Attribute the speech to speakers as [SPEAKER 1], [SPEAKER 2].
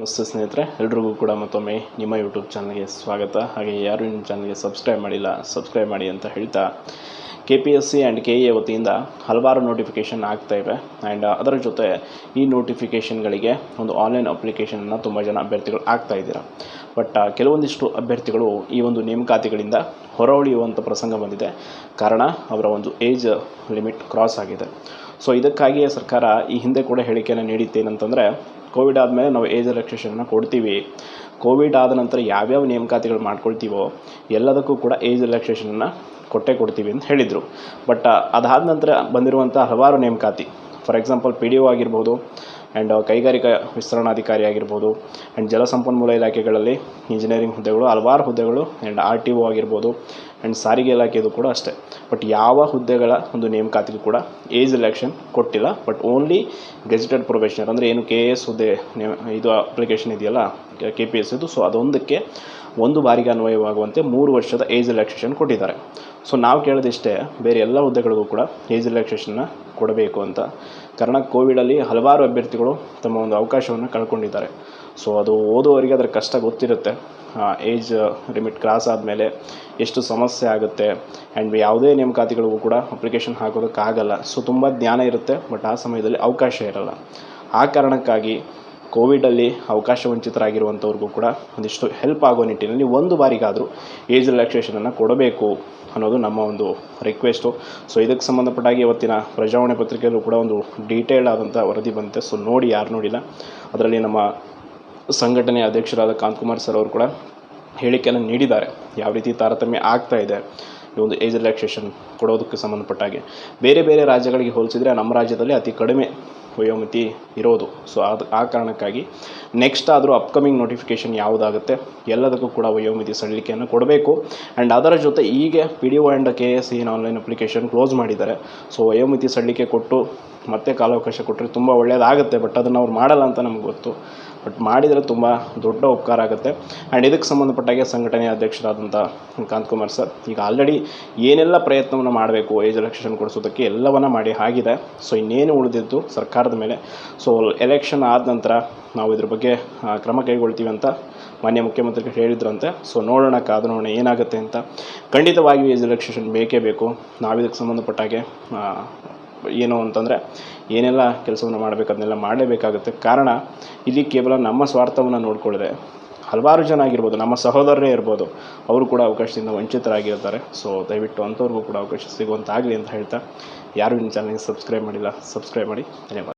[SPEAKER 1] ನಮಸ್ತೆ ಸ್ನೇಹಿತರೆ, ಎಲ್ರಿಗೂ ಕೂಡ ಮತ್ತೊಮ್ಮೆ ನಿಮ್ಮ ಯೂಟ್ಯೂಬ್ ಚಾನಲ್ಗೆ ಸ್ವಾಗತ. ಹಾಗೆ ಯಾರು ನಿಮ್ಮ ಚಾನಲ್ಗೆ ಸಬ್ಸ್ಕ್ರೈಬ್ ಮಾಡಿಲ್ಲ ಸಬ್ಸ್ಕ್ರೈಬ್ ಮಾಡಿ ಅಂತ ಹೇಳ್ತಾ, KPSC ಆ್ಯಂಡ್ KA ವತಿಯಿಂದ ಹಲವಾರು ನೋಟಿಫಿಕೇಷನ್ ಆಗ್ತಾ ಇವೆ. ಆ್ಯಂಡ್ ಅದರ ಜೊತೆ ಈ ನೋಟಿಫಿಕೇಷನ್ಗಳಿಗೆ ಒಂದು ಆನ್ಲೈನ್ ಅಪ್ಲಿಕೇಶನನ್ನು ತುಂಬ ಜನ ಅಭ್ಯರ್ಥಿಗಳು ಆಗ್ತಾ ಇದ್ದೀರಾ. ಬಟ್ ಕೆಲವೊಂದಿಷ್ಟು ಅಭ್ಯರ್ಥಿಗಳು ಈ ಒಂದು ನೇಮಕಾತಿಗಳಿಂದ ಹೊರಗುಳಿಯುವಂಥ ಪ್ರಸಂಗ ಬಂದಿದೆ. ಕಾರಣ ಅವರ ಒಂದು ಏಜ್ ಲಿಮಿಟ್ ಕ್ರಾಸ್ ಆಗಿದೆ. ಸೊ ಇದಕ್ಕಾಗಿಯೇ ಸರ್ಕಾರ ಈ ಹಿಂದೆ ಕೂಡ ಹೇಳಿಕೆಯನ್ನು ನೀಡಿತ್ತೇನಂತಂದರೆ, ಕೋವಿಡ್ ಆದಮೇಲೆ ನಾವು ಏಜ್ ರಿಲ್ಯಾಕ್ಸೇಷನ್ನ ಕೊಡ್ತೀವಿ. ಕೋವಿಡ್ ಆದ ನಂತರ ಯಾವ್ಯಾವ ನೇಮಕಾತಿಗಳು ಮಾಡ್ಕೊಳ್ತೀವೋ ಎಲ್ಲದಕ್ಕೂ ಕೂಡ ಏಜ್ ರಿಲ್ಯಾಕ್ಸೇಷನನ್ನು ಕೊಡ್ತೀವಿ ಅಂತ ಹೇಳಿದರು. ಬಟ್ ಅದಾದ ನಂತರ ಬಂದಿರುವಂಥ ಹಲವಾರು ನೇಮಕಾತಿ, ಫಾರ್ ಎಕ್ಸಾಂಪಲ್ PDO ಆಗಿರ್ಬೋದು, ಆ್ಯಂಡ್ ಕೈಗಾರಿಕಾ ವಿಸ್ತರಣಾಧಿಕಾರಿ ಆಗಿರ್ಬೋದು, ಆ್ಯಂಡ್ ಜಲಸಂಪನ್ಮೂಲ ಇಲಾಖೆಗಳಲ್ಲಿ ಇಂಜಿನಿಯರಿಂಗ್ ಹುದ್ದೆಗಳು, ಹಲವಾರು ಹುದ್ದೆಗಳು, ಆ್ಯಂಡ್ RTO ಆಗಿರ್ಬೋದು, ಆ್ಯಂಡ್ ಸಾರಿಗೆ ಇಲಾಖೆದು ಕೂಡ ಅಷ್ಟೇ. ಬಟ್ ಯಾವ ಹುದ್ದೆಗಳ ಒಂದು ನೇಮಕಾತಿಗೂ ಕೂಡ ಏಜ್ ರಿಲ್ಯಾಕ್ಸೇಷನ್ ಕೊಟ್ಟಿಲ್ಲ. ಬಟ್ ಓನ್ಲಿ ಗೆಜೆಟೆಡ್ ಪ್ರೊಬೇಷನರ್ ಅಂದರೆ ಏನು KAS ಹುದ್ದೆ ಇದು ಅಪ್ಲಿಕೇಶನ್ ಇದೆಯಲ್ಲ KPSC ಇದು, ಸೊ ಅದೊಂದಕ್ಕೆ ಒಂದು ಬಾರಿಗೆ ಅನ್ವಯವಾಗುವಂತೆ 3 ವರ್ಷದ ಏಜ್ ರಿಲ್ಯಾಕ್ಸೇಷನ್ ಕೊಟ್ಟಿದ್ದಾರೆ. ಸೊ ನಾವು ಕೇಳೋದಿಷ್ಟೇ, ಬೇರೆ ಎಲ್ಲ ಹುದ್ದೆಗಳಿಗೂ ಕೂಡ ಏಜ್ ರಿಲ್ಯಾಕ್ಸೇಷನ್ನ ಕೊಡಬೇಕು ಅಂತ. ಕಾರಣ ಕೋವಿಡಲ್ಲಿ ಹಲವಾರು ಅಭ್ಯರ್ಥಿಗಳು ತಮ್ಮ ಒಂದು ಅವಕಾಶವನ್ನು ಕಳ್ಕೊಂಡಿದ್ದಾರೆ. ಸೊ ಅದು ಓದುವವರಿಗೆ ಅದರ ಕಷ್ಟ ಗೊತ್ತಿರುತ್ತೆ. ಏಜ್ ಲಿಮಿಟ್ ಕ್ರಾಸ್ ಆದಮೇಲೆ ಎಷ್ಟು ಸಮಸ್ಯೆ ಆಗುತ್ತೆ, ಆ್ಯಂಡ್ ಯಾವುದೇ ನೇಮಕಾತಿಗಳಿಗೂ ಕೂಡ ಅಪ್ಲಿಕೇಶನ್ ಹಾಕೋದಕ್ಕಾಗಲ್ಲ. ಸೊ ತುಂಬ ಜ್ಞಾನ ಇರುತ್ತೆ, ಬಟ್ ಆ ಸಮಯದಲ್ಲಿ ಅವಕಾಶ ಇರಲ್ಲ. ಆ ಕಾರಣಕ್ಕಾಗಿ ಕೋವಿಡಲ್ಲಿ ಅವಕಾಶ ವಂಚಿತರಾಗಿರುವಂಥವ್ರಿಗೂ ಕೂಡ ಒಂದಿಷ್ಟು ಹೆಲ್ಪ್ ಆಗೋ ನಿಟ್ಟಿನಲ್ಲಿ ಒಂದು ಬಾರಿಗಾದರೂ ಏಜ್ ರಿಲ್ಯಾಕ್ಸೇಷನನ್ನು ಕೊಡಬೇಕು ಅನ್ನೋದು ನಮ್ಮ ಒಂದು ರಿಕ್ವೆಸ್ಟು. ಸೊ ಇದಕ್ಕೆ ಸಂಬಂಧಪಟ್ಟಾಗಿ ಇವತ್ತಿನ ಪ್ರಜಾವಾಣಿ ಪತ್ರಿಕೆಯಲ್ಲೂ ಕೂಡ ಒಂದು ಡೀಟೇಲ್ಡ್ ಆದಂಥ ವರದಿ ಬಂತೆ. ಸೊ ನೋಡಿ, ಯಾರು ನೋಡಿಲ್ಲ, ಅದರಲ್ಲಿ ನಮ್ಮ ಸಂಘಟನೆಯ ಅಧ್ಯಕ್ಷರಾದ ಕಾಂತಕುಮಾರ್ ಸರ್ ಅವರು ಕೂಡ ಹೇಳಿಕೆಯನ್ನು ನೀಡಿದ್ದಾರೆ. ಯಾವ ರೀತಿ ತಾರತಮ್ಯ ಆಗ್ತಾ ಇದೆ ಈ ಒಂದು ಏಜ್ ರಿಲ್ಯಾಕ್ಸೇಷನ್ ಕೊಡೋದಕ್ಕೆ ಸಂಬಂಧಪಟ್ಟಾಗೆ. ಬೇರೆ ಬೇರೆ ರಾಜ್ಯಗಳಿಗೆ ಹೋಲಿಸಿದರೆ ನಮ್ಮ ರಾಜ್ಯದಲ್ಲಿ ಅತಿ ಕಡಿಮೆ ವಯೋಮಿತಿ ಇರೋದು. ಸೊ ಆ ಕಾರಣಕ್ಕಾಗಿ ನೆಕ್ಸ್ಟ್ ಆದರೂ ಅಪ್ಕಮಿಂಗ್ ನೋಟಿಫಿಕೇಷನ್ ಯಾವುದಾಗುತ್ತೆ ಎಲ್ಲದಕ್ಕೂ ಕೂಡ ವಯೋಮಿತಿ ಸಡಿಲಿಕೆಯನ್ನು ಕೊಡಬೇಕು. ಆ್ಯಂಡ್ ಅದರ ಜೊತೆ ಈಗ PDO ಆ್ಯಂಡ್ KAS ಏನು ಆನ್ಲೈನ್ ಅಪ್ಲಿಕೇಶನ್ ಕ್ಲೋಸ್ ಮಾಡಿದ್ದಾರೆ. ಸೊ ವಯೋಮಿತಿ ಸಡಿಲಿಕೆ ಕೊಟ್ಟು ಮತ್ತೆ ಕಾಲಾವಕಾಶ ಕೊಟ್ಟರೆ ತುಂಬ ಒಳ್ಳೆಯದಾಗುತ್ತೆ. ಬಟ್ ಅದನ್ನು ಅವ್ರು ಮಾಡಲ್ಲ ಅಂತ ನಮ್ಗೆ ಗೊತ್ತು. ಬಟ್ ಮಾಡಿದರೆ ತುಂಬ ದೊಡ್ಡ ಉಪಕಾರ ಆಗುತ್ತೆ. ಆ್ಯಂಡ್ ಇದಕ್ಕೆ ಸಂಬಂಧಪಟ್ಟಾಗೆ ಸಂಘಟನೆಯ ಅಧ್ಯಕ್ಷರಾದಂಥ ಕಾಂತಕುಮಾರ್ ಸರ್ ಈಗ ಆಲ್ರೆಡಿ ಏನೆಲ್ಲ ಪ್ರಯತ್ನವನ್ನು ಮಾಡಬೇಕು ಏಜ್ ರಿಲ್ಯಾಕ್ಸೇಷನ್ ಕೊಡಿಸೋದಕ್ಕೆ ಎಲ್ಲವನ್ನ ಮಾಡಿ ಆಗಿದೆ. ಸೊ ಇನ್ನೇನು ಉಳಿದಿದ್ದು ಸರ್ಕಾರದ ಮೇಲೆ. ಸೊ ಎಲೆಕ್ಷನ್ ಆದ ನಂತರ ನಾವು ಇದ್ರ ಬಗ್ಗೆ ಕ್ರಮ ಕೈಗೊಳ್ತೀವಿ ಅಂತ ಮಾನ್ಯ ಮುಖ್ಯಮಂತ್ರಿಗಳು ಹೇಳಿದ್ರಂತೆ. ಸೊ ನೋಡೋಣ, ಕಾದು ನೋಡೋಣ ಏನಾಗುತ್ತೆ ಅಂತ. ಖಂಡಿತವಾಗಿಯೂ ಏಜ್ ರಿಲ್ಯಾಕ್ಸೇಷನ್ ಬೇಕೇ ಬೇಕು. ನಾವು ಇದಕ್ಕೆ ಸಂಬಂಧಪಟ್ಟಾಗೆ ಏನು ಅಂತಂದರೆ ಏನೆಲ್ಲ ಕೆಲಸವನ್ನು ಮಾಡಬೇಕು ಅದನ್ನೆಲ್ಲ ಮಾಡಲೇಬೇಕಾಗುತ್ತೆ. ಕಾರಣ ಇಲ್ಲಿ ಕೇವಲ ನಮ್ಮ ಸ್ವಾರ್ಥವನ್ನು ನೋಡಿಕೊಳ್ಳದೆ ಹಲವಾರು ಜನ ಆಗಿರ್ಬೋದು, ನಮ್ಮ ಸಹೋದರರೇ ಇರ್ಬೋದು, ಅವರು ಕೂಡ ಅವಕಾಶದಿಂದ ವಂಚಿತರಾಗಿರ್ತಾರೆ. ಸೊ ದಯವಿಟ್ಟು ಅಂಥವ್ರಿಗೂ ಕೂಡ ಅವಕಾಶ ಸಿಗುವಂತಾಗಲಿ ಅಂತ ಹೇಳ್ತಾ, ಯಾರು ನಿಮ್ಮ ಚಾನಲ್ಗೆ ಸಬ್ಸ್ಕ್ರೈಬ್ ಮಾಡಿಲ್ಲ ಸಬ್ಸ್ಕ್ರೈಬ್ ಮಾಡಿ. ಧನ್ಯವಾದ.